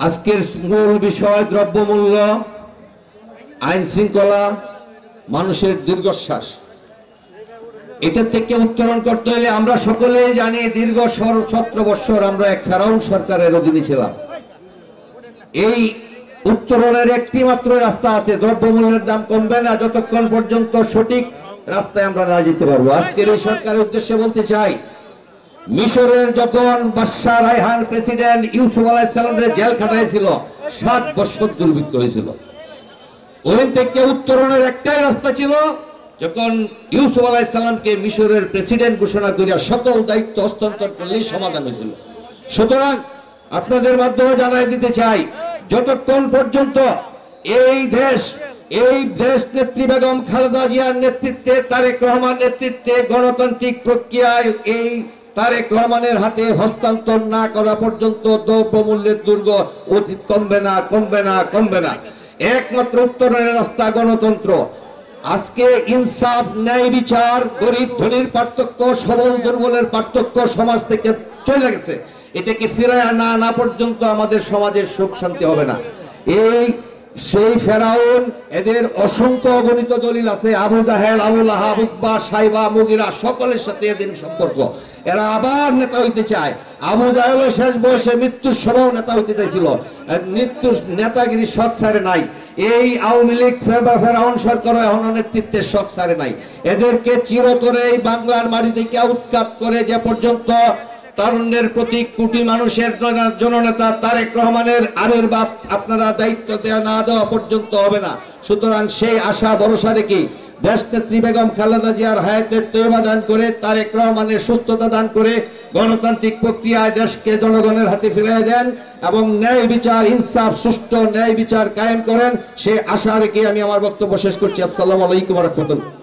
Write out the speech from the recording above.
আজকের মূল বিষয় দ্রব্যমূল্য, আইন শৃঙ্খলা, মানুষের দীর্ঘশ্বাস। এটা থেকে উত্তরণ করতে হলে আমরা সকলেই জানি দীর্ঘ 17 বছর আমরা এক ফেরাউন সরকারের অধীনে ছিলাম। এই উত্তরণের একটি মাত্র রাস্তা আছে, দ্রব্যমূল্যের দাম কমবে না যতক্ষণ পর্যন্ত সঠিক রাস্তায় আমরা না যেতে পারবো। আজকের এই সরকারের উদ্দেশ্যে বলতে চাই, মিশরের যখন বাদশাহ রায়হান প্রেসিডেন্ট ইউসুফ আলাইহিস সালামকে জেল খাটাইছিল 7 বছর দুর্ভিক্ষ হয়েছিল। ওই থেকে উত্তরণের একটাই রাস্তা ছিল, যখন ইউসুফ আলাইহিস সালামকে মিশরের প্রেসিডেন্ট ঘোষণা করিয়া সকল দায়িত্ব হস্তান্তর করলেই সমাধান হয়েছিল। সুতরাং আপনাদের মাধ্যমে জানাই দিতে চাই, যতক্ষণ পর্যন্ত এই দেশ নেত্রী বেগম খালেদা জিয়ার নেতৃত্বে, তারেক রহমান নেতৃত্বে গণতান্ত্রিক প্রক্রিয়ায় এই তারেক রহমানের হাতে হস্তান্তর না করা পর্যন্ত দ্রব্যমূল্যের দুর্গ অতীত কমবে না, কমবে না, কমবে না। একমাত্র উত্তরণের রাস্তা গণতন্ত্র। আজকে ইনসাফ, ন্যায় বিচার, গরিব ধনীর পার্থক্য, সবল দুর্বলের পার্থক্য সমাজ থেকে চলে গেছে। এটাকে ফিরায় না পর্যন্ত আমাদের সমাজের সুখ শান্তি হবে না। সেই ফেরাউন, এদের অসংখ্য অগণিত দলিল আছে। আবু জাহেল, আবু লাহাব, উতবা, সাইবা, মুগিরা সকলের সাথে এদের সম্পর্ক। এরা আবার নেতা হইতে চায়। আবু জাহেলও শেষ বয়সে মৃত্যুর সময় নেতা হইতে চাইছিল, মৃত্যুর নেতাগিরি শখ ছাড়ে নাই। এই আওয়ামী লীগ ফেরাউন সরকার এখনো নেতৃত্বের শখ ছাড়ে নাই। এদেরকে চিরতরে এই বাংলার মাটি থেকে উৎখাত করে যে পর্যন্ত তারুণ্যের প্রতীক, কোটি মানুষের জননেতা তারেক রহমানের আবির্ভাব আপনারা দায়িত্ব না দেওয়া পর্যন্ত হবে না। সুতরাং সেই আশা ভরসা রেখে দেশনেত্রী বেগম খালেদা জিয়ার হায়াতের তৈবা দান করে, তারেক রহমানের সুস্থতা দান করে গণতান্ত্রিক প্রক্রিয়ায় দেশকে জনগণের হাতে ফিরিয়ে দেন এবং ন্যায় বিচার, ইনসাফ, সুষ্ঠু ন্যায় বিচার কায়েম করেন, সে আশা রেখে আমি আমার বক্তব্য শেষ করছি। আসসালামু আলাইকুম ওয়া রাহমাতুল্লাহ।